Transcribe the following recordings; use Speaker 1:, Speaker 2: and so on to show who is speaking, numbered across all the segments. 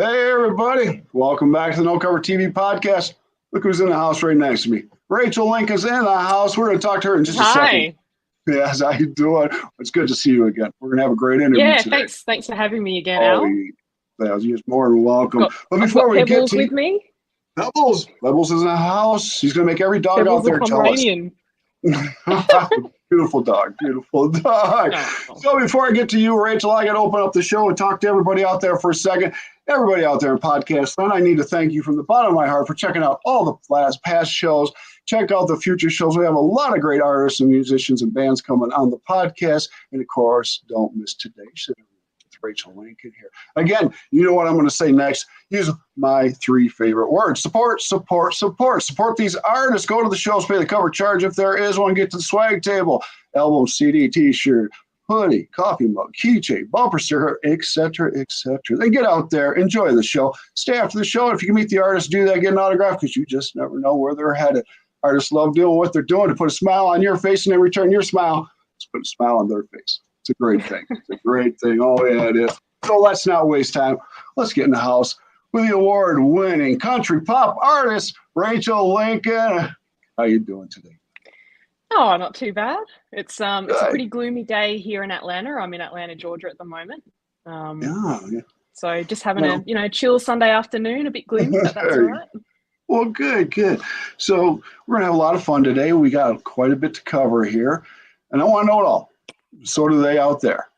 Speaker 1: Hey, everybody. Welcome back to the No Cover TV podcast. Look who's in the house right next to me. Rachel Link is in the house. We're going to talk to her in just a second.
Speaker 2: Hi.
Speaker 1: Yes, how you doing? It's good to see you again. We're going to have a great interview
Speaker 2: Yeah,
Speaker 1: today.
Speaker 2: thanks for having me again,
Speaker 1: Oh,
Speaker 2: Al.
Speaker 1: you're more than welcome. But
Speaker 2: I've got
Speaker 1: before we get
Speaker 2: Pebbles
Speaker 1: to
Speaker 2: with me.
Speaker 1: Pebbles is in the house. He's going to make every dog
Speaker 2: Pebbles
Speaker 1: out
Speaker 2: the
Speaker 1: there jealous.
Speaker 2: Pomeranian.
Speaker 1: Beautiful dog, beautiful dog.
Speaker 2: Oh.
Speaker 1: So before I get to you, Rachel, I got to open up the show and talk to everybody out there for a second. Everybody out there in podcast land, I need to thank you from the bottom of my heart for checking out all the past shows. Check out the future shows. We have a lot of great artists and musicians and bands coming on the podcast. And of course, don't miss today's show with Rachel Lincoln here. Again, you know what I'm going to say next. Use my three favorite words. Support, support, support. Support these artists. Go to the shows, pay the cover charge if there is one. Get to the swag table. Album, CD, T-shirt, hoodie, coffee mug, keychain, bumper sticker, etc., etc. Then get out there, enjoy the show, stay after the show. If you can meet the artist, do that, get an autograph, because you just never know where they're headed. Artists love doing what they're doing to put a smile on your face, and they return your smile. Let's put a smile on their face. It's a great thing. It's a great thing. Oh, yeah, it is. So let's not waste time. Let's get in the house with the award-winning country pop artist, Rachel Lincoln. How you doing today?
Speaker 2: Oh, not too bad. It's a pretty gloomy day here in Atlanta. I'm in Atlanta, Georgia at the moment.
Speaker 1: Yeah.
Speaker 2: So just having a chill Sunday afternoon, a bit gloomy, but that's all right.
Speaker 1: Well, good. So we're going to have a lot of fun today. We got quite a bit to cover here, and I want to know it all. So do they out there.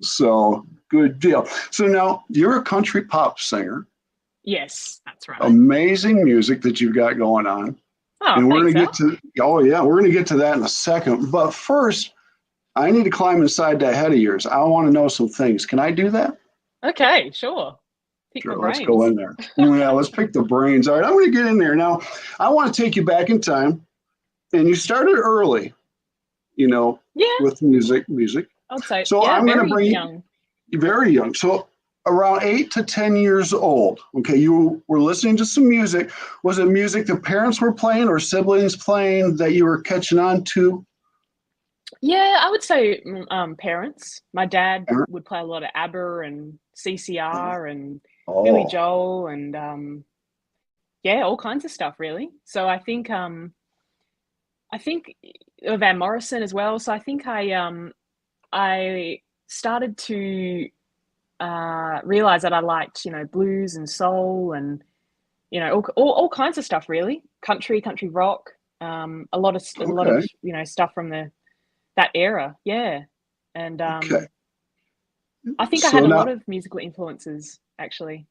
Speaker 1: So good deal. So now you're a country pop singer.
Speaker 2: Yes, that's right.
Speaker 1: Amazing music that you've got going on.
Speaker 2: Oh,
Speaker 1: and we're
Speaker 2: thanks,
Speaker 1: going to we're going to get to that in a second. But first, I need to climb inside that head of yours. I want to know some things. Can I do that?
Speaker 2: Okay, sure.
Speaker 1: Let's go in there. Yeah, let's pick the brains. All right, I'm going to get in there. Now, I want to take you back in time. And you started early, with music.
Speaker 2: I'd say,
Speaker 1: so I'm going to bring
Speaker 2: young.
Speaker 1: You very young. So around 8 to 10 years old, okay, you were listening to some music. Was it music the parents were playing or siblings playing that you were catching on to?
Speaker 2: Yeah, I would say parents. My dad would play a lot of ABBA and CCR and Billy Joel and all kinds of stuff really. So I think Van Morrison as well. So I think I started to realize that I liked blues and soul and all kinds of stuff really. Country rock, a lot of stuff from that era, yeah. And I think I had a lot of musical influences actually.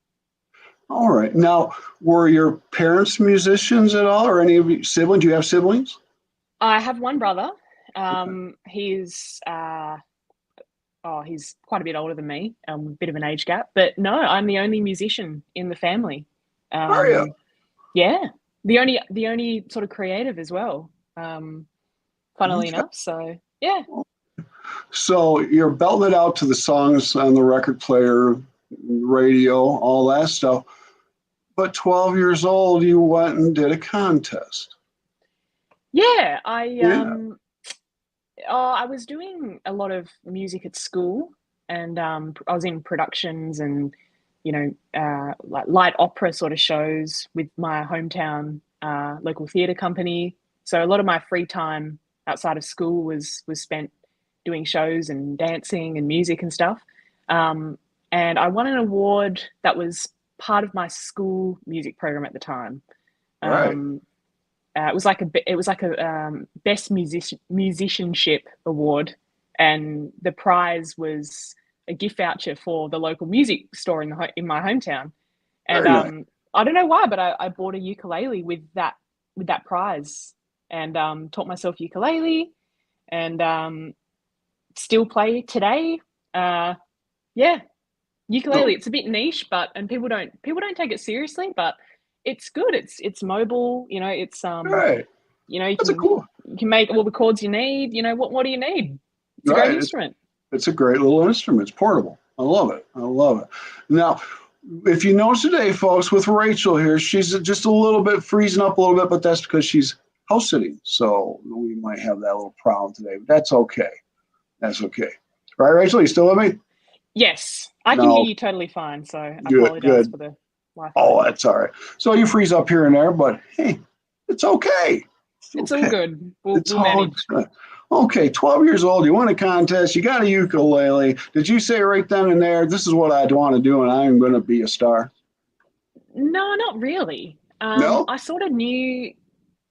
Speaker 1: All right. Now, were your parents musicians at all, or any of your siblings? Do you have siblings?
Speaker 2: I have one brother. He's quite a bit older than me, a bit of an age gap. But no, I'm the only musician in the family.
Speaker 1: Are you?
Speaker 2: Yeah, the only sort of creative as well. Funnily enough, so yeah.
Speaker 1: So you're belting it out to the songs on the record player, radio, all that stuff. But 12 years old, you went and did a contest.
Speaker 2: Yeah, I was doing a lot of music at school, and I was in productions and like light opera sort of shows with my hometown local theatre company. So a lot of my free time outside of school was spent doing shows and dancing and music and stuff. And I won an award that was part of my school music program at the time.
Speaker 1: Right.
Speaker 2: It was like a best musicianship award, and the prize was a gift voucher for the local music store in my hometown. And
Speaker 1: nice.
Speaker 2: I don't know why, but I bought a ukulele with that prize, and taught myself ukulele, and still play today. Ukulele. It's a bit niche, and people don't take it seriously, but it's good. It's mobile. It's
Speaker 1: right.
Speaker 2: You
Speaker 1: Cool.
Speaker 2: You can make all the chords you need. What do you need? It's a great instrument.
Speaker 1: It's a great little instrument. It's portable. I love it. Now, if you notice today, folks, with Rachel here, she's just a little bit freezing up a little bit, but that's because she's house sitting. So we might have that little problem today, but that's okay. Right, Rachel? You still with me?
Speaker 2: Yes, I can hear
Speaker 1: No,
Speaker 2: you totally fine. So I
Speaker 1: good,
Speaker 2: apologize
Speaker 1: good.
Speaker 2: for the Wi-Fi.
Speaker 1: Oh, that's all right. So you freeze up here and there, but hey, it's okay. It's
Speaker 2: It's all
Speaker 1: okay.
Speaker 2: good.
Speaker 1: It's
Speaker 2: We'll
Speaker 1: all
Speaker 2: manage.
Speaker 1: good. Okay, 12 years old, you won a contest, you got a ukulele. Did you say right then and there, this is what I want to do and I'm going to be a star?
Speaker 2: No, not really.
Speaker 1: No?
Speaker 2: I sort of knew.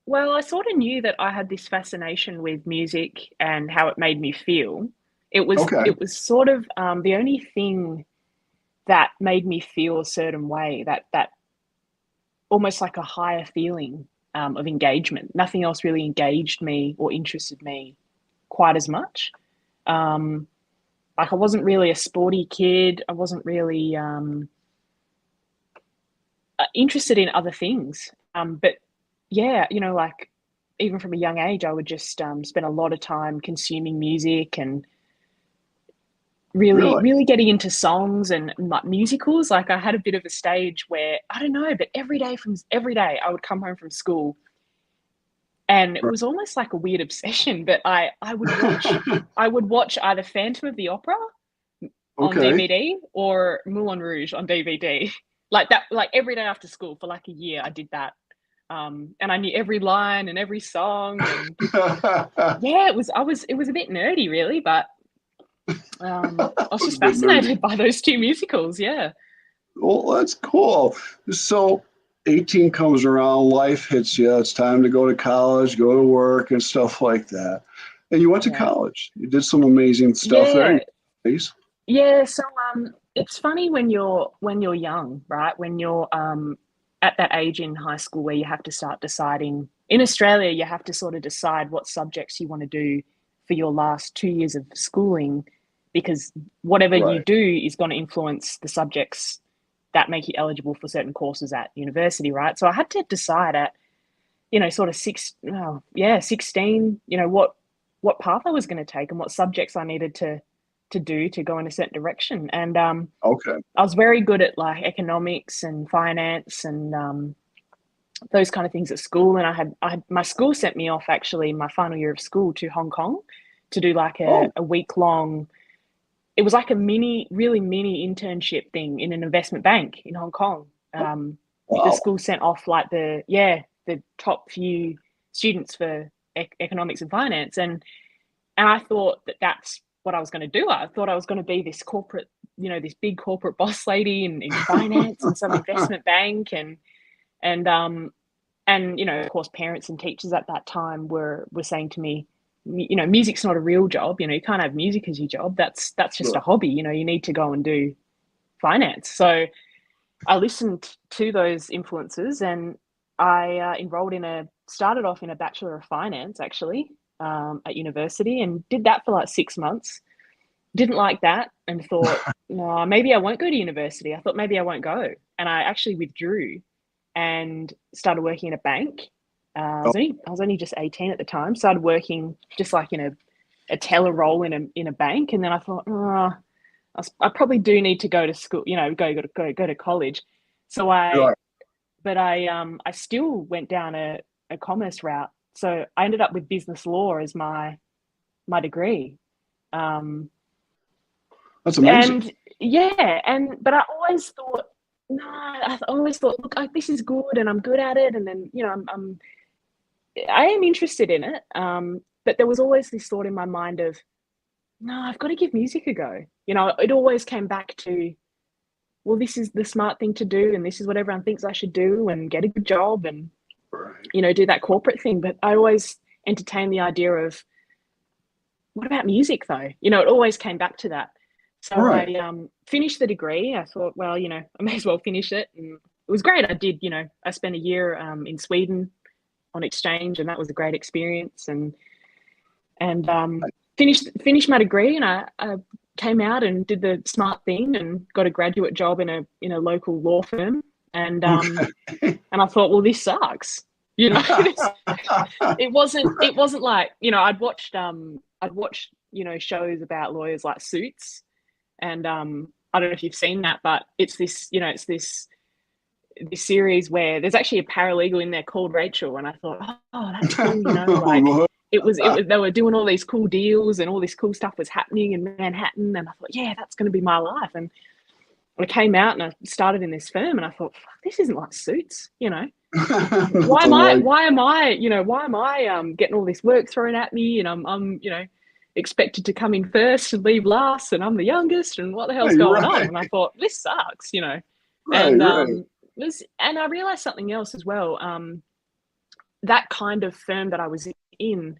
Speaker 2: Well, I sort of knew that I had this fascination with music and how it made me feel.
Speaker 1: Okay.
Speaker 2: It was sort of the only thing that made me feel a certain way, that almost like a higher feeling of engagement. Nothing else really engaged me or interested me quite as much. Um, like I wasn't really a sporty kid. I wasn't really interested in other things. But yeah, you know, like even from a young age, I would just spend a lot of time consuming music and
Speaker 1: Really?
Speaker 2: really getting into songs and like musicals. Like I had a bit of a stage where I don't know, but every day I would come home from school and it was almost like a weird obsession. But I would watch either Phantom of the Opera on
Speaker 1: Okay.
Speaker 2: DVD or Moulin Rouge on DVD. Like that, like every day after school for like a year, I did that. And I knew every line and every song, and yeah, it was a bit nerdy, really, but I
Speaker 1: That
Speaker 2: was
Speaker 1: was a
Speaker 2: just
Speaker 1: bit nerdy.
Speaker 2: fascinated by those two musicals. Yeah,
Speaker 1: Well, that's cool. So 18 comes around, life hits you. It's time to go to college, go to work, and stuff like that. And you went to
Speaker 2: yeah,
Speaker 1: college. You did some amazing stuff there.
Speaker 2: yeah,
Speaker 1: Nice.
Speaker 2: yeah. So it's funny when you're young, right? When you're at that age in high school where you have to start deciding. In Australia, you have to sort of decide what subjects you want to do for your last 2 years of schooling, because whatever you
Speaker 1: Right.
Speaker 2: do is going to influence the subjects that make you eligible for certain courses at university, right? So I had to decide at, you know, sort of 16, you know, what path I was going to take and what subjects I needed to do to go in a certain direction. And
Speaker 1: Okay.
Speaker 2: I was very good at like economics and finance and those kind of things at school. And I had my school sent me off actually in my final year of school to Hong Kong to do like
Speaker 1: Oh,
Speaker 2: a week long. It was like a really mini internship thing in an investment bank in Hong Kong. The
Speaker 1: wow.
Speaker 2: school sent off like the top few students for economics and finance, and I thought that that's what I was going to do. I thought I was going to be this corporate, you know, this big corporate boss lady in finance and some investment bank, and and you know, of course, parents and teachers at that time were saying to me, you know, music's not a real job. You know, you can't have music as your job. That's just a
Speaker 1: Sure.
Speaker 2: hobby. You know, you need to go and do finance. So I listened to those influences, and I enrolled in a started off in a Bachelor of Finance actually at university, and did that for like 6 months. Didn't like that, and thought, no, maybe I won't go to university. I thought maybe I won't go, and I actually withdrew and started working in a bank.
Speaker 1: Oh,
Speaker 2: I was only just 18 at the time. Started working just like in a teller role in a bank, and then I thought, oh, I probably do need to go to school. You know, go to college. So
Speaker 1: sure.
Speaker 2: I still went down a commerce route. So I ended up with business law as my degree. Um,
Speaker 1: That's amazing.
Speaker 2: and yeah, and but I always thought, no, I always thought, look, this is good, and I'm good at it, and then you know, I am interested in it. But there was always this thought in my mind of, no, I've got to give music a go. You know, it always came back to, well, this is the smart thing to do, and this is what everyone thinks I should do, and get a good job, and
Speaker 1: Right.
Speaker 2: you know, do that corporate thing. But I always entertained the idea of, what about music though? You know, it always came back to that. So
Speaker 1: Right.
Speaker 2: I finished the degree. I thought, well, you know, I may as well finish it, and it was great. I did, you know, I spent a year in Sweden on exchange, and that was a great experience. And finished my degree, and I came out and did the smart thing and got a graduate job in a local law firm.
Speaker 1: Okay.
Speaker 2: And I thought, well, this sucks. You know, it wasn't like, you know, I'd watched, you know, shows about lawyers like Suits, and I don't know if you've seen that, but it's this, you know, it's this series where there's actually a paralegal in there called Rachel, and I thought, oh, that's cool, you know, like they were doing all these cool deals and all this cool stuff was happening in Manhattan. And I thought, yeah, that's going to be my life. And I came out and I started in this firm and I thought, fuck, this isn't like Suits, you know. Why am I getting all this work thrown at me and I'm expected to come in first and leave last and I'm the youngest and what the hell's going on? And I thought, this sucks, you know. And and I realized something else as well. That kind of firm that I was in,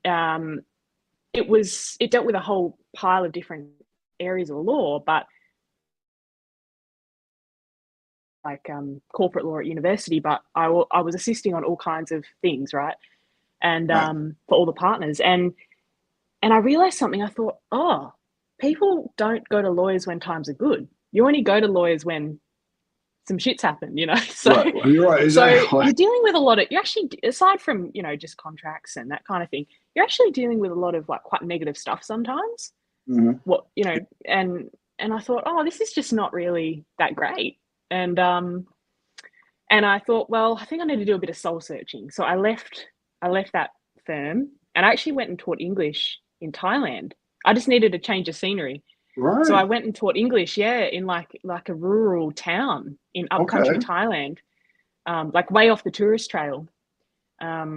Speaker 2: it dealt with a whole pile of different areas of law, but like corporate law at university, but I was assisting on all kinds of things, right? And for all the partners. And I realized something. I thought, oh, people don't go to lawyers when times are good. You only go to lawyers when some shit's happened, you know? So,
Speaker 1: you're right, exactly.
Speaker 2: So you're dealing with a lot of, you actually, aside from, you know, just contracts and that kind of thing, you're actually dealing with a lot of like quite negative stuff sometimes. What, you know, and I thought, oh, this is just not really that great. And I thought, well, I think I need to do a bit of soul searching. So I left that firm and I actually went and taught English in Thailand. I just needed a change of scenery.
Speaker 1: Right.
Speaker 2: So I went and taught English, in like a rural town in upcountry Thailand, like way off the tourist trail. Like I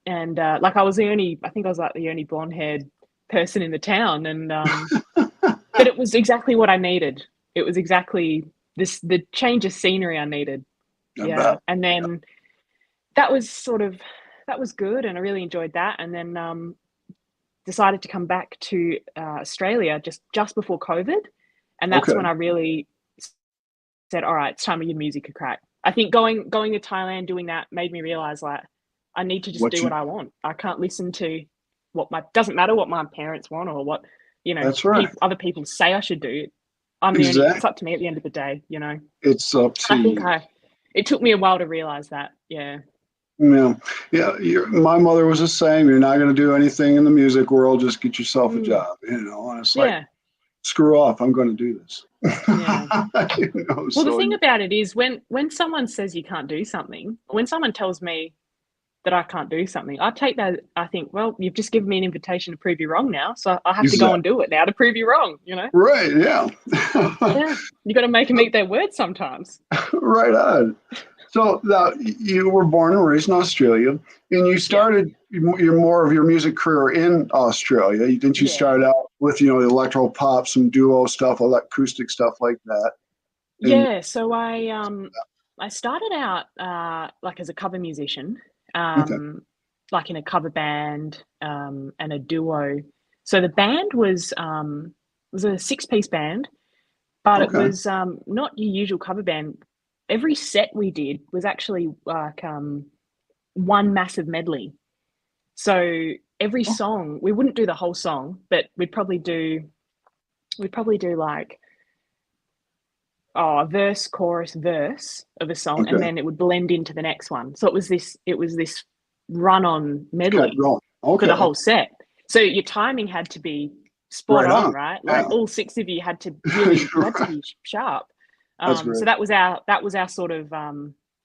Speaker 2: think I was like the only blonde-haired person in the town. And but it was exactly what I needed. It was exactly the change of scenery I needed. And then that was good and I really enjoyed that. And then decided to come back to Australia just before COVID. And that's when I really said, all right, it's time to give music a crack. I think going to Thailand, doing that made me realize like I need to just do what I want. I can't listen to doesn't matter what my parents want or what, you know, other people say I should do. It's up to me at the end of the day, you know.
Speaker 1: It's up to you.
Speaker 2: I think it took me a while to realize that. Yeah.
Speaker 1: My mother was the same. You're not going to do anything in the music world. Just get yourself a job, you know. And it's like, screw off. I'm going to do this.
Speaker 2: Yeah. The thing about it is when someone says you can't do something, when someone tells me that I can't do something, I take that, I think, well, you've just given me an invitation to prove you wrong now. So I have to go and do it now to prove you wrong, you know?
Speaker 1: Right, yeah.
Speaker 2: You got to make them eat their words sometimes.
Speaker 1: Right on. So now you were born and raised in Australia, and you started more of your music career in Australia. Didn't you start out with, you know, the electro pop, some duo stuff, all that acoustic stuff like that?
Speaker 2: So I started out like as a cover musician. Like in a cover band and a duo. So the band was a 6-piece band, but it was not your usual cover band. Every set we did was actually like one massive medley. So every song, we wouldn't do the whole song, but we'd probably do like a verse, chorus, verse of a song, and then it would blend into the next one. So it was this run-on medley for the whole set. So your timing had to be spot on, right? Like all 6 of you had to really had to be sharp. So that was our sort of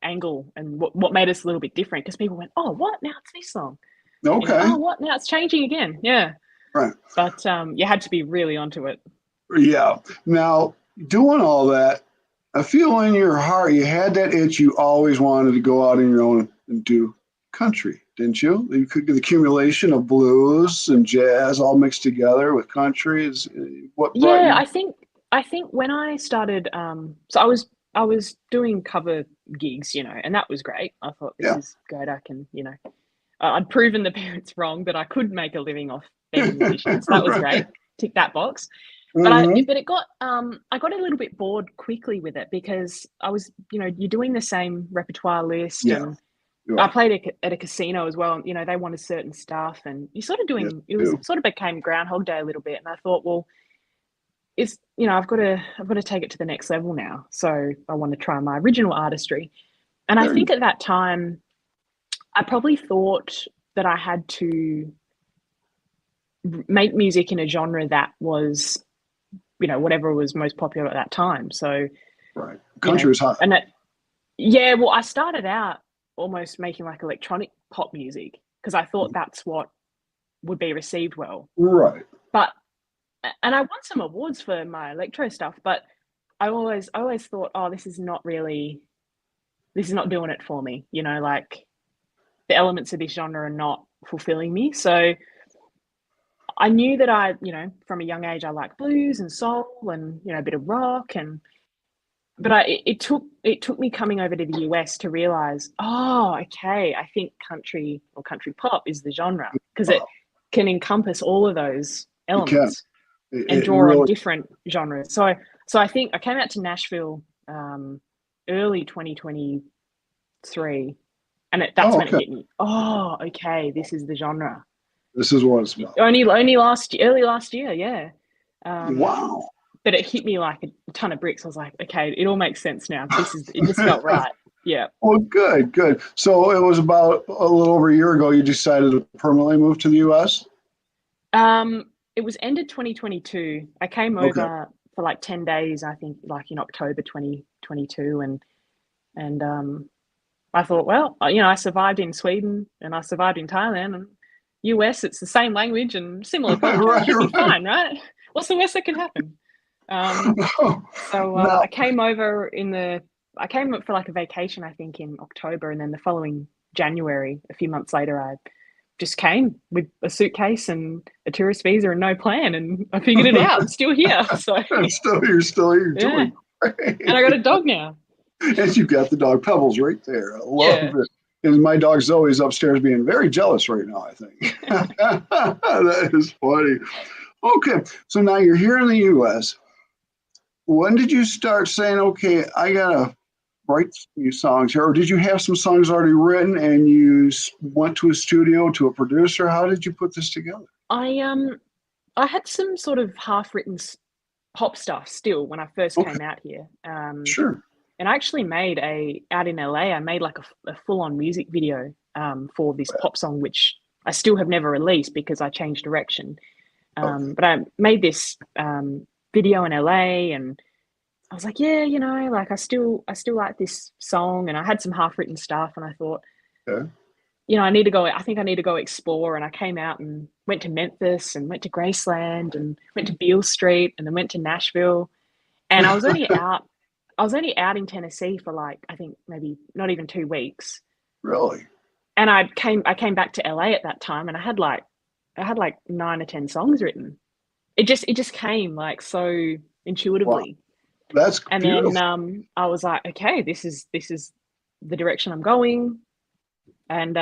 Speaker 2: angle, and what made us a little bit different, because people went, "Oh, what? Now it's this song."
Speaker 1: Okay.
Speaker 2: Oh, what? Now it's changing again. Yeah.
Speaker 1: Right.
Speaker 2: But you had to be really onto it.
Speaker 1: Yeah. Now, doing all that, I feel in your heart you had that itch. You always wanted to go out on your own and do country, didn't you? You could get the accumulation of blues and jazz all mixed together with country. Is what?
Speaker 2: Yeah, I think when I started, so I was doing cover gigs, you know, and that was great. I thought this is good. I can, you know, I'd proven the parents wrong that I could make a living off being a musician. So that was great. Tick that box. But it got I got a little bit bored quickly with it, because I was, you know, you're doing the same repertoire list, and I played at a casino as well. You know, they wanted certain stuff, and you sort of doing sort of became Groundhog Day a little bit. And I thought, well, it's, you know, I've got to take it to the next level now. So I want to try my original artistry. And I think at that time, I probably thought that I had to make music in a genre that was, you know, whatever was most popular at that time. So
Speaker 1: country was hot.
Speaker 2: And well, I started out almost making like electronic pop music, because I thought that's what would be received well.
Speaker 1: Right.
Speaker 2: But and I won some awards for my electro stuff, but I always thought, oh, this is not doing it for me. Like the elements of this genre are not fulfilling me. So I knew that from a young age, I like blues and soul and, a bit of rock but it took me coming over to the US to realize, oh, okay, I think country or country pop is the genre because it
Speaker 1: Wow.
Speaker 2: can encompass all of those
Speaker 1: You can.
Speaker 2: elements and
Speaker 1: It
Speaker 2: draw on
Speaker 1: really.
Speaker 2: different genres. So I think I came out to Nashville early 2023, and that's
Speaker 1: Oh,
Speaker 2: when it
Speaker 1: okay.
Speaker 2: hit me. Oh, okay, this is the genre.
Speaker 1: This is what it's about.
Speaker 2: Only early last year, yeah.
Speaker 1: Wow.
Speaker 2: But it hit me like a ton of bricks. I was like, okay, it all makes sense now. It just felt right. Yeah.
Speaker 1: Well, good, good. So it was about a little over a year ago you decided to permanently move to the U.S.?
Speaker 2: It was ended 2022. I came
Speaker 1: Okay.
Speaker 2: over for like 10 days, I think, like in October 2022, and I thought, well, I survived in Sweden and I survived in Thailand and US. It's the same language and similar culture. It
Speaker 1: Right,
Speaker 2: should be
Speaker 1: right.
Speaker 2: fine, right? What's the worst that can happen? Um, so
Speaker 1: Now,
Speaker 2: I came over I came up for like a vacation, I think, in October, and then the following January, a few months later, I just came with a suitcase and a tourist visa and no plan, and I figured it out. I'm still here, so
Speaker 1: you're still here
Speaker 2: yeah.
Speaker 1: doing great.
Speaker 2: And I got a dog now.
Speaker 1: And you've got the dog Pebbles right there. I love
Speaker 2: Yeah.
Speaker 1: it. And my dog Zoe's upstairs being very jealous right now, I think. That is funny. Okay, so now you're here in the US. When did you start saying, okay, I gotta write new songs here? Or did you have some songs already written and you went to a studio, to a producer? How did you put this together?
Speaker 2: I had some sort of half-written pop stuff still when I first
Speaker 1: Okay,
Speaker 2: came out here.
Speaker 1: sure.
Speaker 2: And I actually made out in LA. I made like a full-on music video for this pop song, which I still have never released because I changed direction.
Speaker 1: Okay.
Speaker 2: But I made this video in LA, and I was like, yeah, like I still like this song, and I had some half-written stuff, and I thought,
Speaker 1: Okay.
Speaker 2: I need to go. I think I need to go explore. And I came out and went to Memphis and went to Graceland and went to Beale Street and then went to Nashville. And I was only out in Tennessee for like, I think maybe not even 2 weeks.
Speaker 1: Really?
Speaker 2: And I came back to LA at that time, and I had like 9 or 10 songs written. It just came like so
Speaker 1: Wow.
Speaker 2: intuitively.
Speaker 1: That's
Speaker 2: And then
Speaker 1: beautiful.
Speaker 2: I was like, okay, this is the direction I'm going. And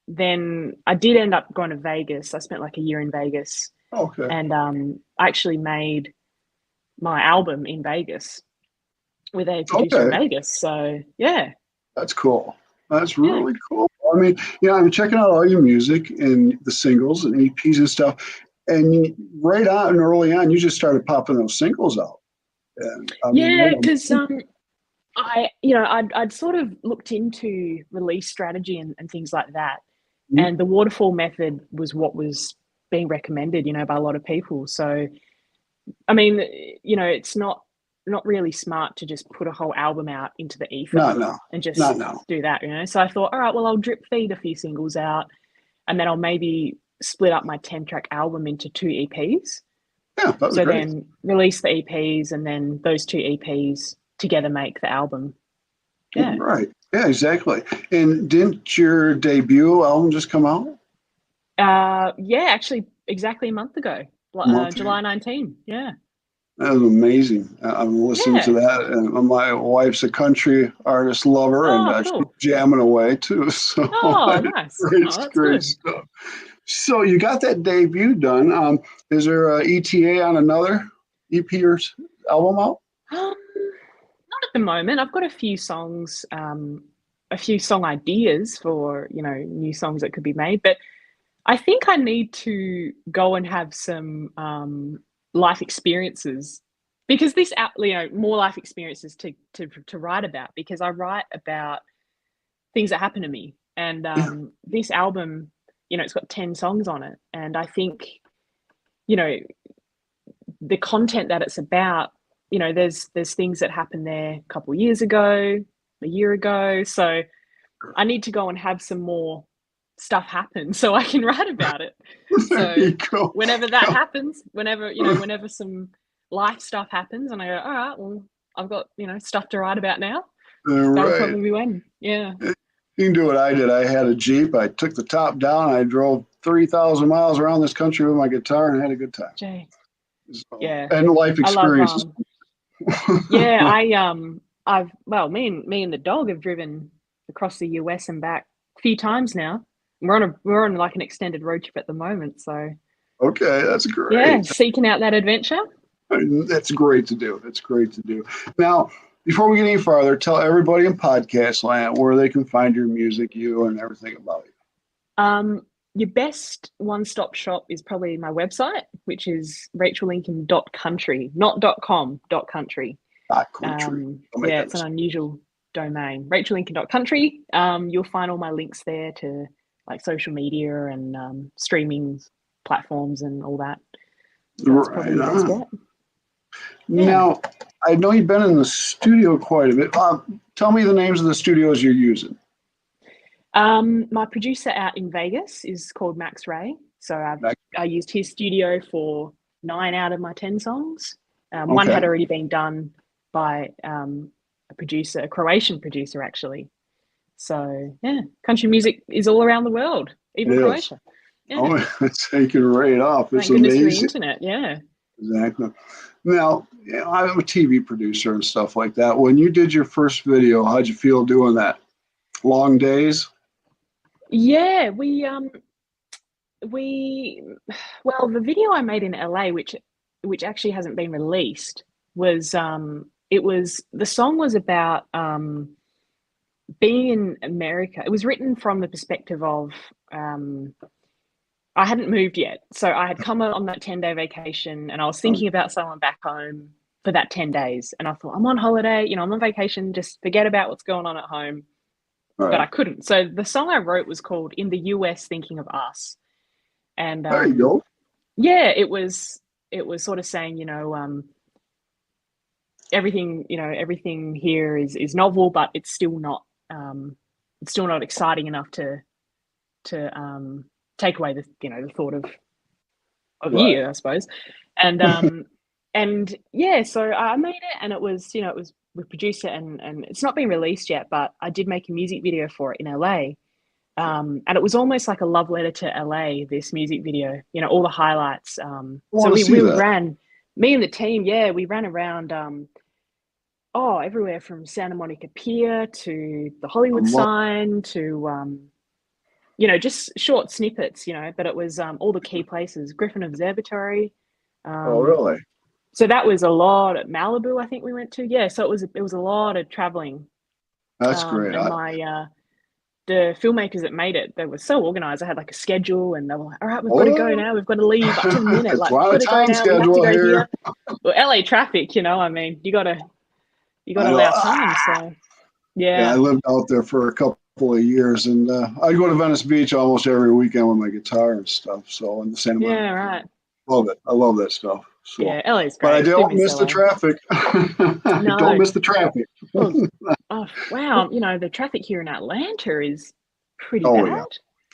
Speaker 2: then I did end up going to Vegas. I spent like a year in Vegas,
Speaker 1: Okay.
Speaker 2: and I actually made my album in Vegas with a producer in
Speaker 1: Okay.
Speaker 2: Vegas. So yeah,
Speaker 1: That's cool. That's
Speaker 2: yeah,
Speaker 1: really cool. I mean, I'm checking out all your music and the singles and EPs and stuff. And right on and early on, you just started popping those singles out. And I mean,
Speaker 2: yeah. Because I'd sort of looked into release strategy and things like that, and the waterfall method was what was being recommended, by a lot of people. So I mean, it's not really smart to just put a whole album out into the ether
Speaker 1: no, no,
Speaker 2: and just
Speaker 1: not now.
Speaker 2: do that. So I thought, all right, well, I'll drip feed a few singles out, and then I'll maybe split up my 10-track album into 2 EPs.
Speaker 1: Yeah, that was
Speaker 2: So
Speaker 1: great.
Speaker 2: then release the EPs, and then those 2 EPs together make the album. Yeah.
Speaker 1: Right. Yeah, exactly. And didn't your debut album just come out
Speaker 2: Yeah, actually, exactly a month ago,
Speaker 1: a month ago?
Speaker 2: July 19. Yeah.
Speaker 1: That was amazing. I'm listening to
Speaker 2: Yeah.
Speaker 1: that, and my wife's a country artist lover, and
Speaker 2: Oh,
Speaker 1: she's
Speaker 2: cool.
Speaker 1: jamming away too. So
Speaker 2: Oh, nice.
Speaker 1: great,
Speaker 2: Oh, that's
Speaker 1: great
Speaker 2: good.
Speaker 1: stuff. So you got that debut done. Is there a ETA on another EP or album out?
Speaker 2: Not at the moment. I've got a few song ideas for, new songs that could be made, but I think I need to go and have some life experiences because more life experiences to write about, because I write about things that happen to me. And
Speaker 1: Yeah.
Speaker 2: this album, it's got 10 songs on it. And I think, you know, the content that it's about, there's things that happened there a couple of years ago, a year ago. So I need to go and have some more stuff happen so I can write about it.
Speaker 1: There
Speaker 2: So
Speaker 1: you go.
Speaker 2: whenever that happens, whenever some life stuff happens and I go, all right, well, I've got, stuff to write about now. That'll
Speaker 1: Right.
Speaker 2: probably be when. Yeah.
Speaker 1: You can do what I did. I had a Jeep. I took the top down. I drove 3,000 miles around this country with my guitar and had a good time.
Speaker 2: Gee.
Speaker 1: So,
Speaker 2: Yeah.
Speaker 1: and life
Speaker 2: I love
Speaker 1: experiences.
Speaker 2: yeah, me and the dog have driven across the US and back a few times now. We're on like an extended road trip at the moment, so
Speaker 1: Okay, that's
Speaker 2: yeah,
Speaker 1: great.
Speaker 2: seeking out that adventure.
Speaker 1: That's great to do. That's great to do. Now, before we get any farther, tell everybody in podcast land where they can find your music, you, and everything about you.
Speaker 2: Your best one-stop shop is probably my website, which is rachellincoln.country, not .com, .country.
Speaker 1: Country.
Speaker 2: Yeah, it's an unusual domain. rachellincoln.country. You'll find all my links there to like social media and streaming platforms and all that. So that's probably the best bet.
Speaker 1: Yeah. Now, I know you've been in the studio quite a bit. Tell me the names of the studios you're using.
Speaker 2: My producer out in Vegas is called Max Ray. So I used his studio for 9 out of my 10 songs. One had already been done by a Croatian producer, actually. So, yeah, country music is all around the world, even Croatia. Yeah.
Speaker 1: Oh, it's taking right off. It's
Speaker 2: Thank goodness
Speaker 1: amazing.
Speaker 2: for the internet, yeah.
Speaker 1: Exactly. Now, I'm a TV producer and stuff like that. When you did your first video, how'd you feel doing that? Long days?
Speaker 2: Yeah, the video I made in LA, which actually hasn't been released, was the song was about being in America. It was written from the perspective of I hadn't moved yet. So I had come on that 10-day vacation and I was thinking about someone back home for that 10 days. And I thought, I'm on holiday, I'm on vacation, just forget about what's going on at home. Right. But I couldn't. So the song I wrote was called In the US Thinking of Us. And
Speaker 1: there you go.
Speaker 2: Yeah, it was sort of saying, everything here is novel, but it's still not exciting enough to take away the thought of right. You, I suppose. And and yeah, so I made it, and it was with producer, and it's not been released yet, but I did make a music video for it in LA. And it was almost like a love letter to LA, this music video, all the highlights. So we ran, me and the team, we ran around everywhere from Santa Monica Pier to the Hollywood sign to just short snippets, but it was all the key places. Griffin Observatory.
Speaker 1: Oh, really?
Speaker 2: So that was a lot at Malibu, I think we went to. Yeah, so it was a lot of traveling.
Speaker 1: That's great.
Speaker 2: And the filmmakers that made it, they were so organized. I had like a schedule, and they were like, all right, we've got to go now. We've got to leave up to the minute. Like, we've got to go now. We have to go here. Well, LA traffic, I mean, you got to allow time. So, yeah.
Speaker 1: I lived out there for a couple of years, and I go to Venice Beach almost every weekend with my guitar and stuff. So in the Santa Monica.
Speaker 2: Yeah, right.
Speaker 1: Love it. I love that stuff. So,
Speaker 2: yeah, LA's great.
Speaker 1: But I don't miss the traffic. No. Don't miss the traffic.
Speaker 2: Oh, wow. The traffic here in Atlanta is pretty bad.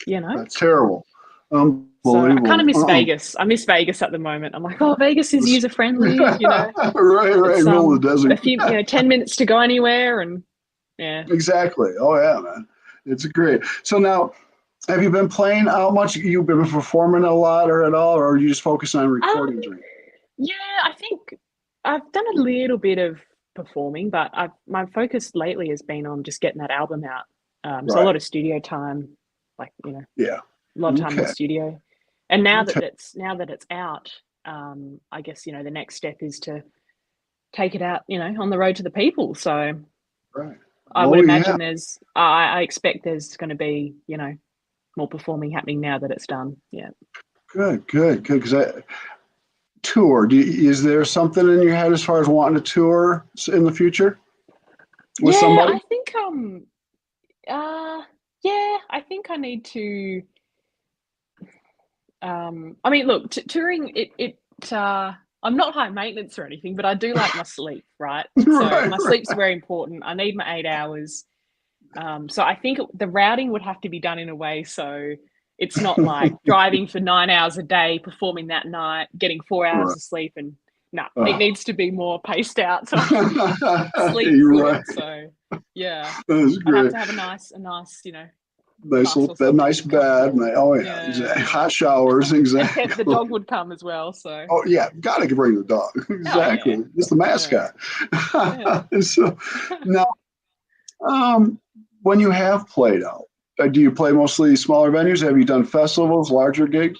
Speaker 2: Yeah.
Speaker 1: That's terrible.
Speaker 2: So I kind of miss Vegas. I miss Vegas at the moment. I'm like, Vegas is user friendly.
Speaker 1: Right. Middle of the desert.
Speaker 2: A few, 10 minutes to go anywhere, and yeah.
Speaker 1: Exactly. Oh yeah, man. It's great. So now, have you been playing out much? You've been performing a lot or at all, or are you just focusing on recordings?
Speaker 2: Yeah, I think I've done a little bit of performing, but my focus lately has been on just getting that album out. So a lot of studio time, a lot of time in the studio. And now that it's out, I guess the next step is to take it out, on the road to the people. So I would imagine I expect there's going to be, more performing happening now that it's done. Yeah. Good.
Speaker 1: Because tour. Is there something in your head as far as wanting to tour in the future with somebody?
Speaker 2: I think I think I need to. I mean, look, touring it. I'm not high maintenance or anything, but I do like my sleep, right? So my sleep's very important. I need my 8 hours. So I think the routing would have to be done in a way so it's not like driving for 9 hours a day, performing that night, getting 4 hours
Speaker 1: Right.
Speaker 2: of sleep, and no,
Speaker 1: Oh.
Speaker 2: it needs to be more paced out so I can sleep
Speaker 1: You're
Speaker 2: good.
Speaker 1: right.
Speaker 2: So yeah,
Speaker 1: That's
Speaker 2: I'd have
Speaker 1: great.
Speaker 2: to have a nice, you know,
Speaker 1: Nice
Speaker 2: bus
Speaker 1: little
Speaker 2: or
Speaker 1: bed, nice
Speaker 2: something
Speaker 1: bed.
Speaker 2: comfortable.
Speaker 1: Oh yeah,
Speaker 2: Yeah,
Speaker 1: exactly.
Speaker 2: yeah.
Speaker 1: Hot showers,
Speaker 2: And
Speaker 1: exactly.
Speaker 2: the dog would come as well. So
Speaker 1: Oh yeah, gotta bring the dog.
Speaker 2: oh yeah,
Speaker 1: Exactly. It's the mascot.
Speaker 2: yeah.
Speaker 1: So now, when you have played out, do you play mostly smaller venues? Have you done festivals, larger gigs?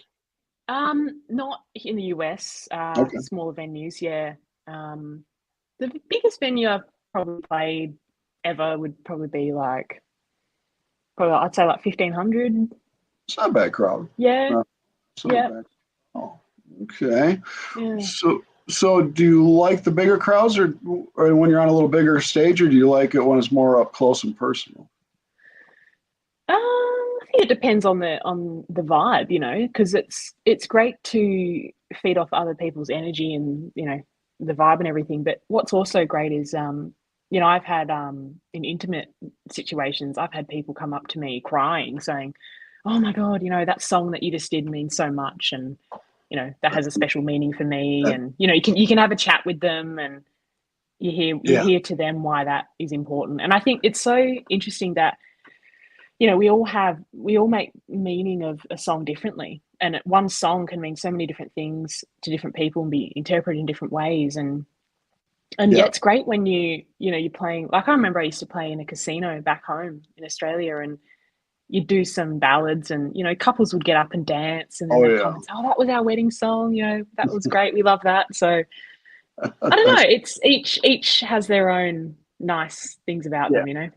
Speaker 2: Not in the US.
Speaker 1: Okay.
Speaker 2: Smaller venues. Yeah. The biggest venue I've probably played ever would probably be like, probably I'd say like 1,500.
Speaker 1: It's not a bad crowd.
Speaker 2: Yeah.
Speaker 1: It's not
Speaker 2: Yeah.
Speaker 1: bad. Oh, okay.
Speaker 2: Yeah.
Speaker 1: So do you like the bigger crowds, or when you're on a little bigger stage, or do you like it when it's more up close and personal?
Speaker 2: I think it depends on the vibe, you know, because it's great to feed off other people's energy and you know the vibe and everything. But what's also great is you know, I've had in intimate situations, I've had people come up to me crying, saying, "Oh my God, you know that song that you just did means so much," and you know that has a special meaning for me.
Speaker 1: That,
Speaker 2: And you know, you can have a chat with them and you
Speaker 1: yeah.
Speaker 2: hear to them why that is important. And I think it's so interesting that you know, we all make meaning of a song differently, and one song can mean so many different things to different people and be interpreted in different ways. And yeah,
Speaker 1: Yeah.
Speaker 2: it's great when you know you're playing. Like I remember I used to play in a casino back home in Australia, and you'd do some ballads, and you know couples would get up and dance, and then
Speaker 1: Oh
Speaker 2: they'd
Speaker 1: yeah.
Speaker 2: come and say, "Oh, that was our wedding song. You know, that was great. We love that." So I don't know.
Speaker 1: That's,
Speaker 2: It's each has their own nice things about
Speaker 1: yeah.
Speaker 2: them. You know.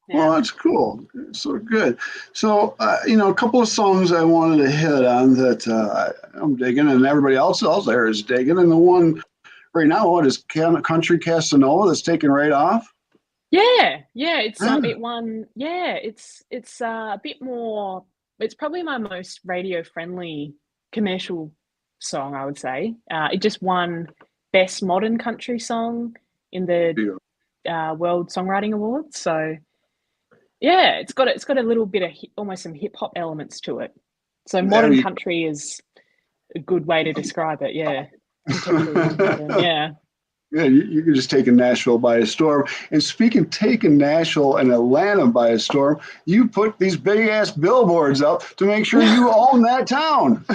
Speaker 1: Well,
Speaker 2: Yeah.
Speaker 1: that's cool. So good. So, a couple of songs I wanted to hit on that I'm digging, and everybody else out there is digging. And the one right now, what is Country Casanova that's taking right off?
Speaker 2: Yeah, yeah, it's
Speaker 1: Yeah.
Speaker 2: it won. Yeah, it's a bit more. It's probably my most radio friendly commercial song, I would say. It just won best modern country song in the World Songwriting Awards. So yeah, it's got a little bit of almost some hip hop elements to it. So
Speaker 1: There
Speaker 2: modern
Speaker 1: you
Speaker 2: country is a good way to describe it. Yeah, contemporary modern.
Speaker 1: go.
Speaker 2: Yeah.
Speaker 1: Yeah, you can just taking Nashville by a storm. And speaking taking Nashville and Atlanta by a storm, you put these big ass billboards up to make sure you own that town.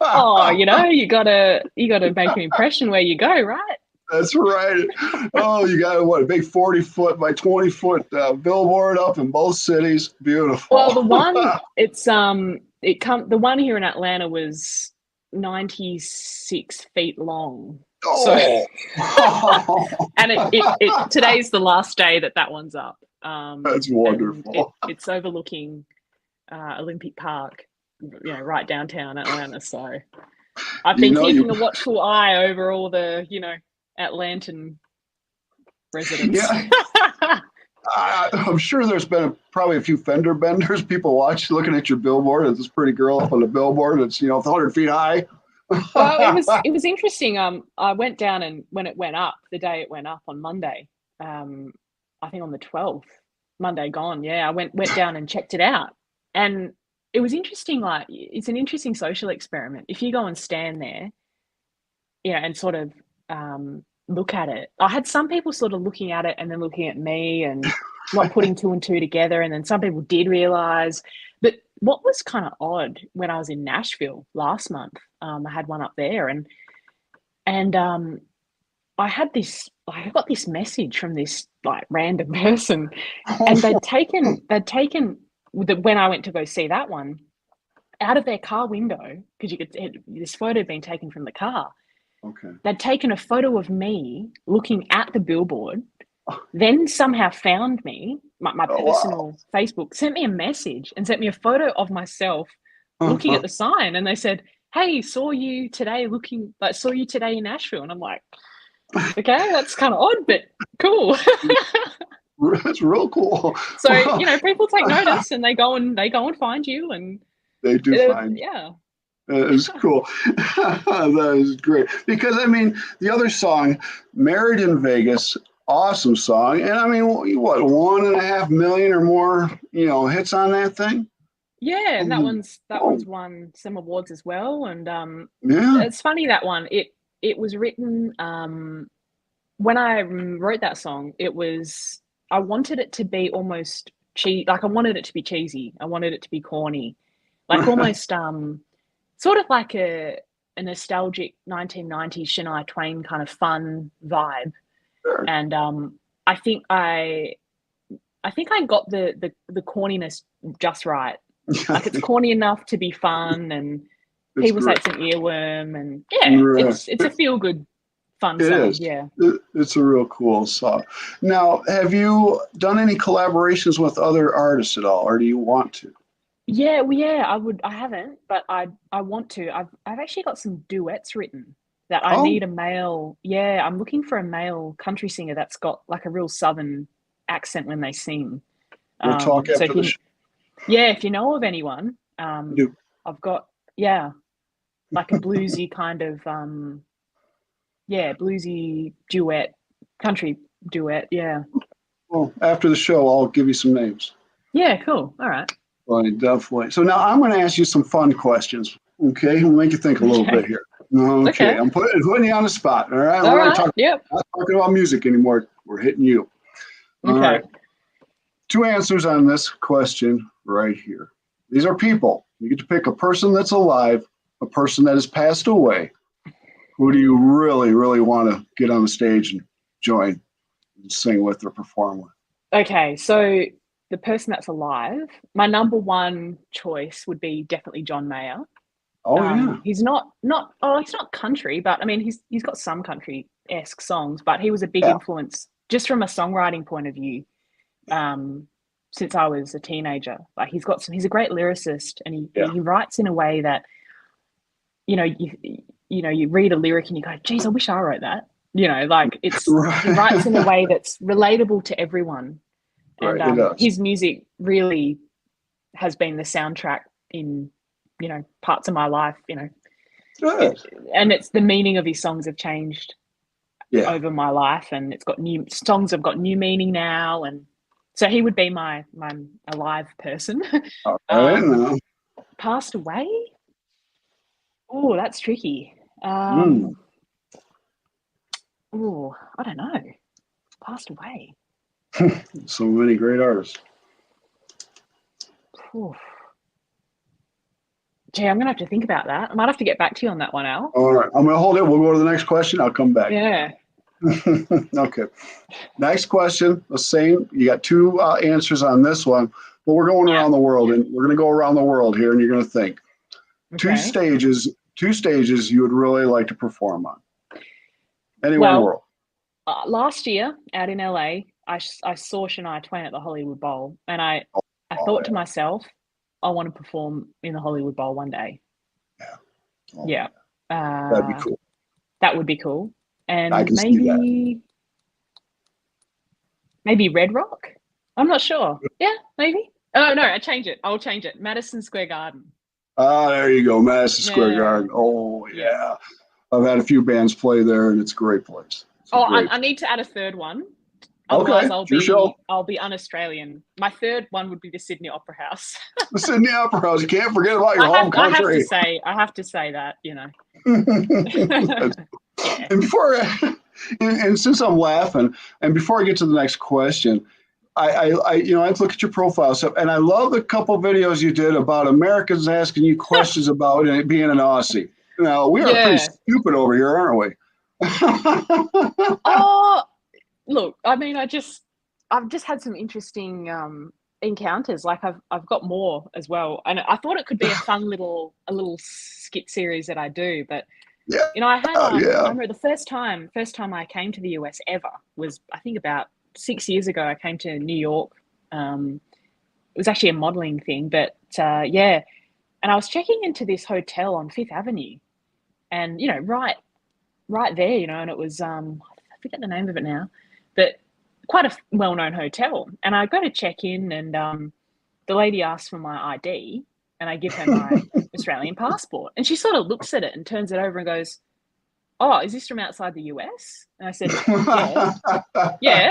Speaker 2: Oh, you know, you gotta make an impression where you go, right?
Speaker 1: That's right. Oh, you got what, a big 40-foot by 20-foot billboard up in both cities. Beautiful.
Speaker 2: Well, the one the one here in Atlanta was 96 feet long. So
Speaker 1: Oh,
Speaker 2: and it today's the last day that one's up.
Speaker 1: that's
Speaker 2: And
Speaker 1: wonderful.
Speaker 2: it's overlooking Olympic Park, you know, right downtown Atlanta. So I've
Speaker 1: You
Speaker 2: been
Speaker 1: know, you
Speaker 2: keeping a watchful eye over all the, you know, Atlantan residents.
Speaker 1: yeah. I'm sure there's been probably a few fender benders. People looking at your billboard. It's this pretty girl up on the billboard. It's 100 feet high.
Speaker 2: Well, it was interesting. I went down and when it went up, the day it went up on Monday, I think on the 12th, Monday gone. Yeah, I went down and checked it out, and it was interesting. Like it's an interesting social experiment. If you go and stand there, you know, and sort of look at it. I had some people sort of looking at it and then looking at me and not putting two and two together, and then some people did realize. But what was kind of odd when I was in Nashville last month, I had one up there, and I got this message from this like random person, and when I went to go see that one out of their car window because this photo had been taken from the car.
Speaker 1: Okay.
Speaker 2: They'd taken a photo of me looking at the billboard, then somehow found me, my
Speaker 1: Oh, wow.
Speaker 2: personal Facebook, sent me a message and sent me a photo of myself looking at the sign. And they said, "Hey, saw you today in Nashville." And I'm like, okay, that's kind of odd, but cool.
Speaker 1: That's real cool.
Speaker 2: So,
Speaker 1: Well,
Speaker 2: you know, people take notice and they go and find you and
Speaker 1: they do find
Speaker 2: yeah.
Speaker 1: that is cool. That is great. Because I mean, the other song, "Married in Vegas," awesome song. And I mean, what, 1.5 million or more, hits on that thing?
Speaker 2: Yeah, and that
Speaker 1: Oh,
Speaker 2: one's won some awards as well. And
Speaker 1: yeah.
Speaker 2: it's funny that one. It was written when I wrote that song. I wanted it to be almost like I wanted it to be cheesy. I wanted it to be corny, like almost sort of like a nostalgic 1990s Shania Twain kind of fun vibe.
Speaker 1: Sure.
Speaker 2: And I think I got the corniness just right. Like it's corny enough to be fun, and
Speaker 1: It's
Speaker 2: people say
Speaker 1: great.
Speaker 2: it's an earworm, and yeah,
Speaker 1: Right.
Speaker 2: it's a feel good, fun
Speaker 1: It
Speaker 2: song.
Speaker 1: is.
Speaker 2: Yeah,
Speaker 1: It's a real cool song. Now, have you done any collaborations with other artists at all, or do you want to?
Speaker 2: yeah, well, yeah. I haven't, but I want to. I've actually got some duets written that I
Speaker 1: Oh,
Speaker 2: need a male. Yeah, I'm looking for a male country singer that's got like a real southern accent when they sing.
Speaker 1: we'll talk
Speaker 2: So
Speaker 1: after the show.
Speaker 2: if you know of anyone,
Speaker 1: Do.
Speaker 2: I've got yeah, like a bluesy kind of bluesy duet, country duet. Yeah.
Speaker 1: Well, after the show, I'll give you some names.
Speaker 2: Yeah, cool. All right.
Speaker 1: Right, definitely. So now I'm going to ask you some fun questions. Okay, we'll make you think a little bit
Speaker 2: Okay.
Speaker 1: here. Okay,
Speaker 2: Okay.
Speaker 1: I'm putting you on the spot. All right,
Speaker 2: All
Speaker 1: we're
Speaker 2: right. Yep.
Speaker 1: not talking about music anymore. We're hitting you. All
Speaker 2: Okay.
Speaker 1: right. Two answers on this question right here. These are people. You get to pick a person that's alive, a person that has passed away. Who do you really, really want to get on the stage and join and sing with or perform with?
Speaker 2: Okay. So the person that's alive, my number one choice would be definitely John Mayer.
Speaker 1: Oh yeah,
Speaker 2: He's not country, but I mean he's got some country-esque songs, but he was a big
Speaker 1: yeah,
Speaker 2: influence just from a songwriting point of view. Um, since I was a teenager, like he's a great lyricist, and
Speaker 1: yeah.
Speaker 2: he writes in a way that you know you you read a lyric and you go, geez, I wish I wrote that. Like he writes in a
Speaker 1: Right,
Speaker 2: way that's relatable to everyone, and
Speaker 1: right. It does.
Speaker 2: his music really has been the soundtrack in parts of my life.
Speaker 1: Good.
Speaker 2: And it's the meaning of his songs have changed
Speaker 1: Yeah.
Speaker 2: over my life, and it's got new songs have got new meaning now, and so he would be my alive person.
Speaker 1: All right.
Speaker 2: um
Speaker 1: Now.
Speaker 2: Passed away. Oh, that's tricky.
Speaker 1: Mm.
Speaker 2: Oh, I don't know. Passed away.
Speaker 1: So many great artists.
Speaker 2: Oof. Gee, I'm gonna have to think about that. I might have to get back to you on that one, Al.
Speaker 1: All right. I'm going to hold it. We'll go to the next question. I'll come back.
Speaker 2: Yeah.
Speaker 1: Okay. Next question. The same. You got two answers on this one, but we're going
Speaker 2: Yeah.
Speaker 1: around the world, and we're going to go around the world here, and you're going to think
Speaker 2: Okay.
Speaker 1: two stages you would really like to perform on anywhere in the
Speaker 2: Well,
Speaker 1: world.
Speaker 2: last year out in LA, I saw Shania Twain at the Hollywood Bowl, and I
Speaker 1: Oh,
Speaker 2: thought
Speaker 1: yeah.
Speaker 2: to myself, I want to perform in the Hollywood Bowl one day.
Speaker 1: Yeah. Oh,
Speaker 2: Yeah.
Speaker 1: that'd be cool.
Speaker 2: That would be cool. And
Speaker 1: I can see that.
Speaker 2: maybe Red Rock. I'm not sure. Yeah, maybe. Oh no, I'll change it. Madison Square Garden.
Speaker 1: Ah, there you go, Madison Square
Speaker 2: Yeah.
Speaker 1: Garden. Oh yeah, I've had a few bands play there, and it's a great place. It's
Speaker 2: Oh,
Speaker 1: great.
Speaker 2: I need to add a third one. Otherwise,
Speaker 1: Okay, it's your show.
Speaker 2: I'll be un-Australian. My third one would be the Sydney Opera House.
Speaker 1: The Sydney Opera House. You can't forget about your home
Speaker 2: I have to
Speaker 1: country.
Speaker 2: say that,
Speaker 1: That's-
Speaker 2: Yeah.
Speaker 1: and before, and since I'm laughing, and before I get to the next question, I look at your profile stuff, and I love the couple videos you did about Americans asking you questions about it being an Aussie. Now we are pretty
Speaker 2: Yeah.
Speaker 1: stupid over here, aren't we?
Speaker 2: Oh, look, I mean, I've just had some interesting encounters. Like I've got more as well, and I thought it could be a fun little skit series that I do. But
Speaker 1: Yeah,
Speaker 2: I had I
Speaker 1: yeah.
Speaker 2: remember the first time I came to the US ever was, I think, about 6 years ago. I came to New York. It was actually a modeling thing, but yeah. And I was checking into this hotel on Fifth Avenue, and right there, and it was I forget the name of it now, but quite a well-known hotel. And I go to check in, and the lady asks for my ID, and I give her my Australian passport, and she sort of looks at it and turns it over and goes, "Oh, is this from outside the US?" And I said, "Yeah, yeah."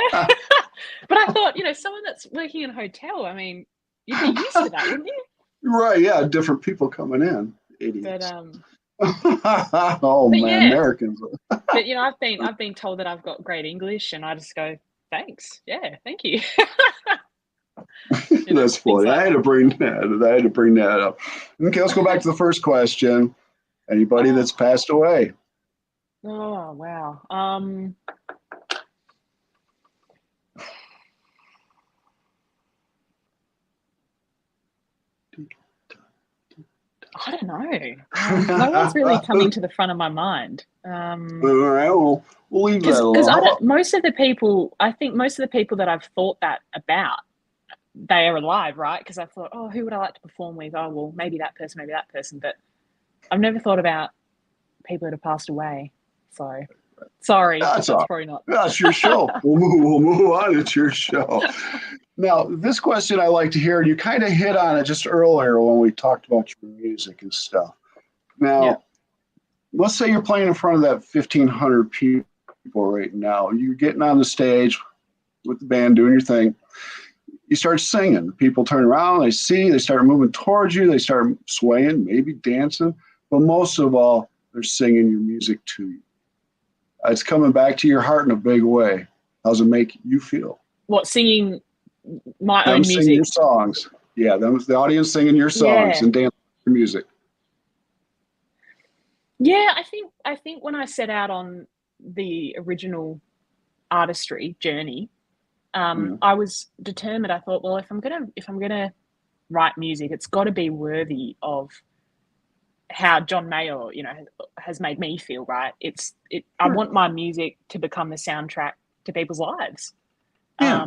Speaker 2: But I thought, someone that's working in a hotel, I mean, you'd be used to that, wouldn't you?
Speaker 1: Right, yeah, different people coming in,
Speaker 2: But
Speaker 1: idiots. Oh
Speaker 2: but
Speaker 1: man,
Speaker 2: yeah,
Speaker 1: Americans.
Speaker 2: but I've been told that I've got great English, and I just go, "Thanks, yeah, thank you."
Speaker 1: That's
Speaker 2: Things
Speaker 1: funny. I
Speaker 2: like
Speaker 1: had
Speaker 2: that.
Speaker 1: to bring that. I had to bring that up. Okay, let's go back to the first question. Anybody
Speaker 2: Oh,
Speaker 1: that's passed away?
Speaker 2: oh wow. I don't know. No one's really coming to the front of my mind.
Speaker 1: All right, we'll leave that
Speaker 2: Because
Speaker 1: alone.
Speaker 2: I
Speaker 1: How
Speaker 2: don't.
Speaker 1: about
Speaker 2: Most of the people, I think, most of the people that I've thought that about, they are alive, right? Because I thought, oh, who would I like to perform with? Oh, well, maybe that person, maybe that person. But I've never thought about people that have passed away. So sorry,
Speaker 1: that's
Speaker 2: that's
Speaker 1: all?
Speaker 2: probably not.
Speaker 1: That's your show. We'll move on. It's your show. Now, this question I like to hear, and you kind of hit on it just earlier when we talked about your music and stuff.
Speaker 2: Yeah.
Speaker 1: Now, let's say you're playing in front of that 1,500 people right now. You're getting on the stage with the band doing your thing. You start singing. People turn around, they start moving towards you, they start swaying, maybe dancing. But most of all, they're singing your music to you. It's coming back to your heart in a big way. How does it make you feel?
Speaker 2: What, singing my
Speaker 1: Them
Speaker 2: own
Speaker 1: singing your
Speaker 2: music?
Speaker 1: songs. Yeah, the audience singing your songs
Speaker 2: Yeah.
Speaker 1: and dancing your music.
Speaker 2: Yeah, I think when I set out on the original artistry journey,
Speaker 1: Yeah.
Speaker 2: I was determined. I thought, well, if I'm gonna write music, it's got to be worthy of how John Mayer, has made me feel. Right? I
Speaker 1: Sure.
Speaker 2: want my music to become the soundtrack to people's lives.
Speaker 1: Yeah.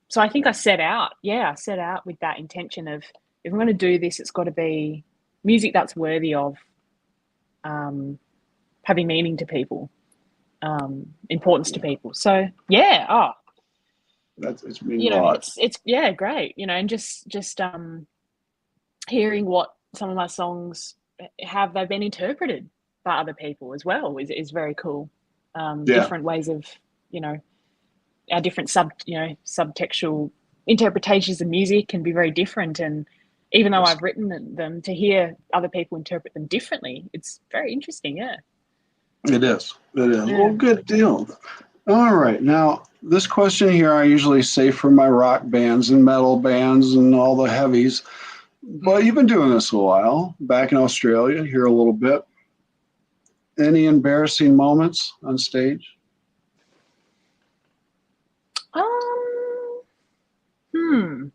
Speaker 2: So I think I set out. Yeah, I set out with that intention of, if I'm going to do this, it's got to be music that's worthy of um, having meaning to people, importance to
Speaker 1: Yeah.
Speaker 2: people. So yeah,
Speaker 1: It's mean a lot.
Speaker 2: it's yeah, great, and just hearing what some of my songs have they've been interpreted by other people as well is very cool.
Speaker 1: Yeah.
Speaker 2: Different ways of, you know, our different subtextual interpretations of music can be very different, and even though
Speaker 1: Yes.
Speaker 2: I've written them, to hear other people interpret them differently, it's very interesting. Yeah.
Speaker 1: It is. It is. Well,
Speaker 2: Yeah.
Speaker 1: good deal. All right. Now, this question here I usually say for my rock bands and metal bands and all the heavies, but you've been doing this a while. Back in Australia, here a little bit. Any embarrassing moments on stage?
Speaker 2: Um. Hmm.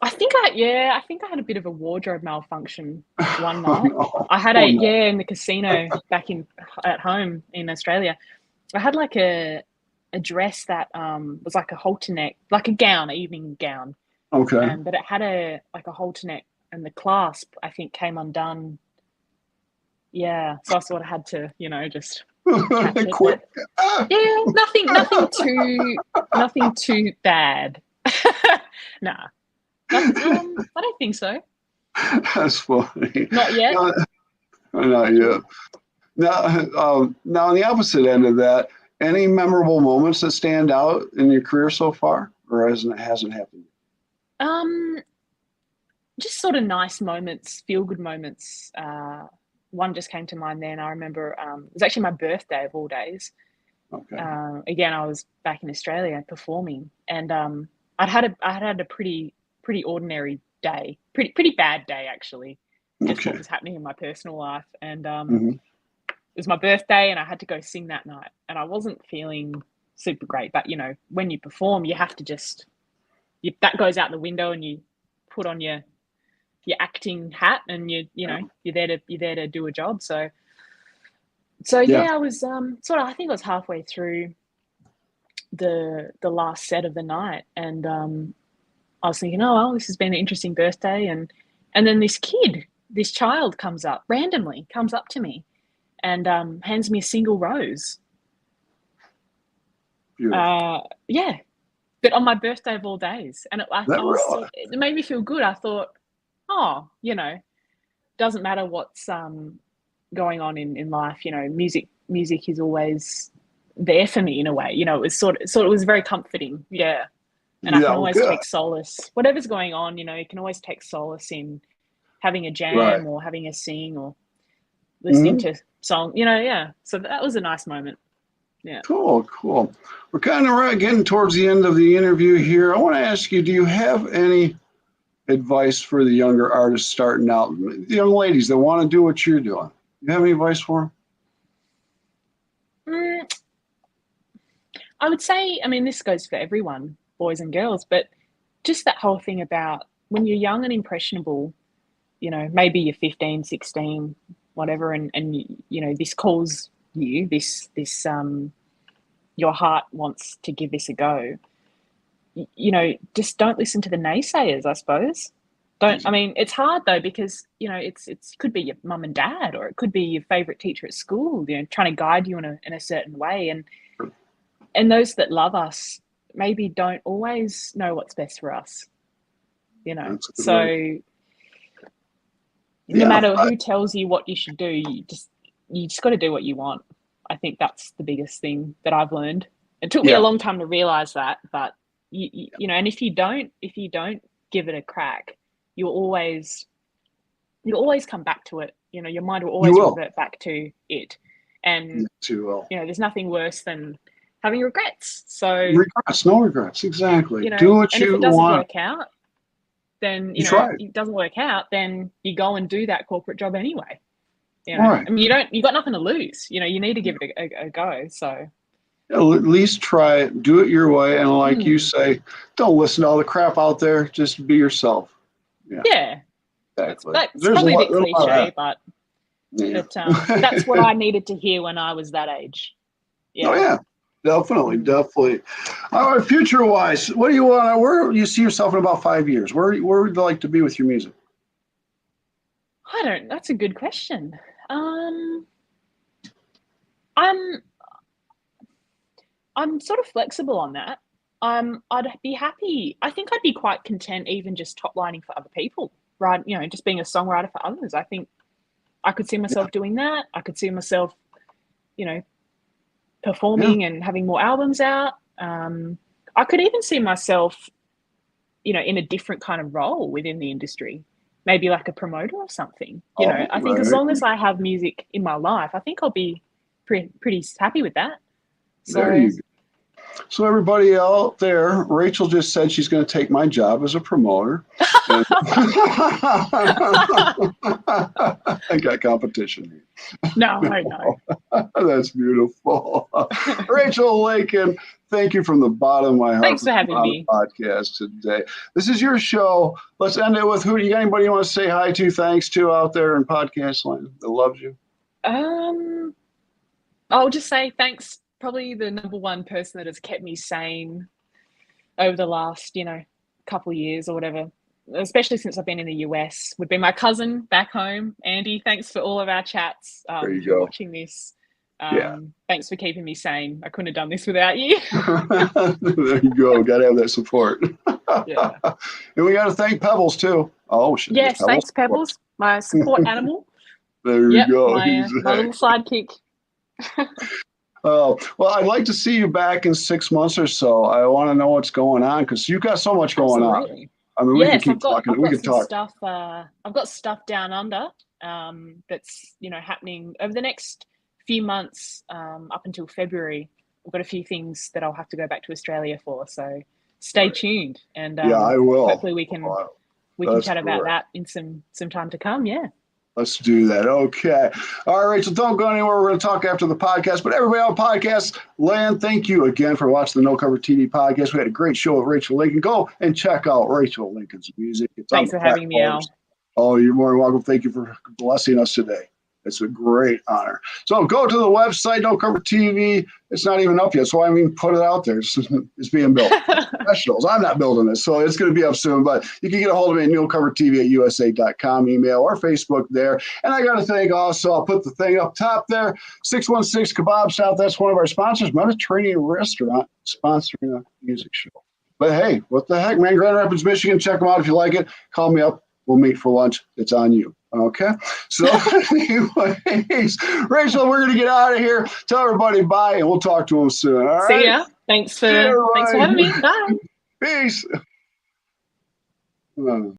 Speaker 2: I think I had a bit of a wardrobe malfunction one
Speaker 1: Oh,
Speaker 2: night.
Speaker 1: no.
Speaker 2: I had
Speaker 1: Oh, no.
Speaker 2: in the casino back in at home in Australia. I had like a dress that was like a halter neck, like a gown, an evening gown,
Speaker 1: Okay.
Speaker 2: and but it had a halter neck, and the clasp I think came undone. Yeah, so I sort of had to, just catch it.
Speaker 1: Quick.
Speaker 2: But yeah, nothing too bad. Nah, I don't think so.
Speaker 1: That's funny.
Speaker 2: Not yet.
Speaker 1: No, not
Speaker 2: Touch wood.
Speaker 1: yet. Now, on the opposite end of that, any memorable moments that stand out in your career so far, or hasn't happened?
Speaker 2: Um, just sort of nice moments, feel good moments. One just came to mind then. I remember it was actually my birthday of all days.
Speaker 1: Okay.
Speaker 2: Again, I was back in Australia performing, and I had a pretty ordinary day, pretty bad day actually. Just what
Speaker 1: Okay.
Speaker 2: was happening in my personal life, and
Speaker 1: Hmm.
Speaker 2: it was my birthday, and I had to go sing that night, and I wasn't feeling super great. But when you perform, you have to just that goes out the window, and you put on your acting hat, and you're there to do a job. So
Speaker 1: Yeah.
Speaker 2: yeah, I was sort of, I think I was halfway through the last set of the night, and I was thinking, oh well, this has been an interesting birthday, and then this child comes up to me and hands me a single rose.
Speaker 1: Beautiful.
Speaker 2: Yeah, but on my birthday of all days, and
Speaker 1: That really.
Speaker 2: it made me feel good. I thought, oh, doesn't matter what's going on in life, you know, music is always there for me in a way. You know, it was sort of it was very comforting. Yeah. And I can
Speaker 1: Yeah,
Speaker 2: always
Speaker 1: good.
Speaker 2: take solace, whatever's going on, you know, you can always take solace in having a
Speaker 1: Right.
Speaker 2: jam or having a sing or listening
Speaker 1: Mhm.
Speaker 2: to song, you know, yeah. So that was a nice moment. Yeah.
Speaker 1: Cool, cool. We're kind of getting towards the end of the interview here. I want to ask you, do you have any advice for the younger artists starting out, the young ladies that want to do what you're doing? You have any advice for them?
Speaker 2: Mm, I would say, I mean, this goes for everyone, boys and girls, but just that whole thing about when you're young and impressionable, you know, maybe you're 15, 16, whatever, and you know, this calls you, your heart wants to give this a go. You know, just don't listen to the naysayers, I suppose. Don't, I mean, it's hard though, because, you know, it's could be your mum and dad, or it could be your favorite teacher at school, you know, trying to guide you in a certain way. And those that love us maybe don't always know what's best for us, you know.
Speaker 1: That's a good way.
Speaker 2: So no
Speaker 1: Yeah,
Speaker 2: matter who tells you what you should do, you just got to do what you want. I think that's the biggest thing that I've learned. It took me a
Speaker 1: yeah,
Speaker 2: long time to realize that, but you know, and if you don't give it a crack, you'll always come back to it. You know, your mind will
Speaker 1: you
Speaker 2: always
Speaker 1: will.
Speaker 2: revert back to it, and
Speaker 1: Yes, you will.
Speaker 2: you know, there's nothing worse than having regrets. So
Speaker 1: Regrets, no regrets. Exactly.
Speaker 2: you know,
Speaker 1: Do what
Speaker 2: and if
Speaker 1: you
Speaker 2: it doesn't
Speaker 1: want.
Speaker 2: work out, then
Speaker 1: You
Speaker 2: you know
Speaker 1: try it.
Speaker 2: it doesn't work out. Then you go and do that corporate job anyway. You know,
Speaker 1: Right.
Speaker 2: I mean, you got nothing to lose. You know, you need to give it a go. So,
Speaker 1: At least try it. Do it your way. And like you
Speaker 2: mm,
Speaker 1: say, don't listen to all the crap out there. Just be yourself. Yeah,
Speaker 2: yeah,
Speaker 1: exactly.
Speaker 2: that's
Speaker 1: There's a
Speaker 2: probably a
Speaker 1: lot,
Speaker 2: bit
Speaker 1: there's a lot
Speaker 2: cliche,
Speaker 1: of
Speaker 2: but
Speaker 1: that.
Speaker 2: that's what
Speaker 1: Yeah.
Speaker 2: I needed to hear when I was that age.
Speaker 1: Oh,
Speaker 2: Yeah.
Speaker 1: yeah. Definitely,
Speaker 2: Mm.
Speaker 1: definitely. All right, future wise, what do you want? Where do you see yourself in about 5 years? Where would you like to be with your music?
Speaker 2: I don't. That's a good question. Um, I'm I'm sort of flexible on that. I'd be happy. I think I'd be quite content even just top lining for other people, right? You know, just being a songwriter for others. I think I could see
Speaker 1: Yeah,
Speaker 2: myself doing that. I could see myself, you know,
Speaker 1: yeah.
Speaker 2: performing and having more albums out. I could even see myself, you know, in a different kind of role within the industry, maybe like a promoter or something. You know,
Speaker 1: Oh,
Speaker 2: I think as
Speaker 1: right.
Speaker 2: long as I have music in my life, I think I'll be pretty happy with that.
Speaker 1: There
Speaker 2: So
Speaker 1: you go. So everybody out there, Rachel just said she's going to take my job as a promoter. And I got competition.
Speaker 2: no, I know.
Speaker 1: That's beautiful. Rachel Lakin, thank you from the bottom of my heart
Speaker 2: Thanks
Speaker 1: for
Speaker 2: for
Speaker 1: coming
Speaker 2: having
Speaker 1: on
Speaker 2: me.
Speaker 1: the podcast today. This is your show. Let's end it with who do you got anybody you want to say hi to, thanks to out there in podcast land that loves you?
Speaker 2: Um, I'll just say thanks. Probably the number one person that has kept me sane over the last, you know, couple of years or whatever, especially since I've been in the US, would be my cousin back home, Andy. Thanks for all of our chats.
Speaker 1: There you
Speaker 2: If you're
Speaker 1: go.
Speaker 2: watching this,
Speaker 1: Yeah.
Speaker 2: thanks for keeping me sane. I couldn't have done this without you.
Speaker 1: There you go. Got to have that support.
Speaker 2: Yeah.
Speaker 1: And we got to thank Pebbles too. Oh, should have
Speaker 2: Yes,
Speaker 1: Pebbles.
Speaker 2: thanks, Pebbles, my support animal.
Speaker 1: There you
Speaker 2: Yep,
Speaker 1: go.
Speaker 2: my little
Speaker 1: Exactly.
Speaker 2: sidekick.
Speaker 1: Well, I'd like to see you back in 6 months or so. I want to know what's going on because you've got so much going on.
Speaker 2: Absolutely.
Speaker 1: I mean, we could
Speaker 2: Yes,
Speaker 1: keep talking.
Speaker 2: I've
Speaker 1: We
Speaker 2: got
Speaker 1: could
Speaker 2: some
Speaker 1: talk.
Speaker 2: stuff. I've got stuff down under. That's, you know, happening over the next few months, up until February. I've got a few things that I'll have to go back to Australia for. So stay
Speaker 1: Right.
Speaker 2: tuned, and
Speaker 1: Yeah, I will.
Speaker 2: hopefully we can
Speaker 1: That's
Speaker 2: chat about
Speaker 1: great.
Speaker 2: that in some time to come. Yeah.
Speaker 1: Let's do that. Okay. All right, Rachel, don't go anywhere. We're going to talk after the podcast. But everybody on podcast land, thank you again for watching the No Cover TV podcast. We had a great show with Rachel Lincoln. Go and check out Rachel Lincoln's music. It's on
Speaker 2: Thanks
Speaker 1: the
Speaker 2: for having me,
Speaker 1: platforms.
Speaker 2: Al.
Speaker 1: Oh, you're more than welcome. Thank you for blessing us today. It's a great honor. So go to the website, No Cover TV. It's not even up yet. So I mean, put it out there. It's being built. Professionals. I'm not building this. So it's going to be up soon. But you can get a hold of me at neilcovertv@usa.com, email or Facebook there. And I got to thank also, I'll put the thing up top there, 616 Kebab South. That's one of our sponsors, Mediterranean Restaurant, sponsoring a music show. But hey, what the heck, man? Grand Rapids, Michigan. Check them out if you like it. Call me up. We'll meet for lunch. It's on you. Okay. So anyways, Rachel, we're going to get out of here. Tell everybody bye, and we'll talk to them soon. All
Speaker 2: See
Speaker 1: right.
Speaker 2: ya. Thanks for
Speaker 1: See you,
Speaker 2: having me. Bye.
Speaker 1: Peace.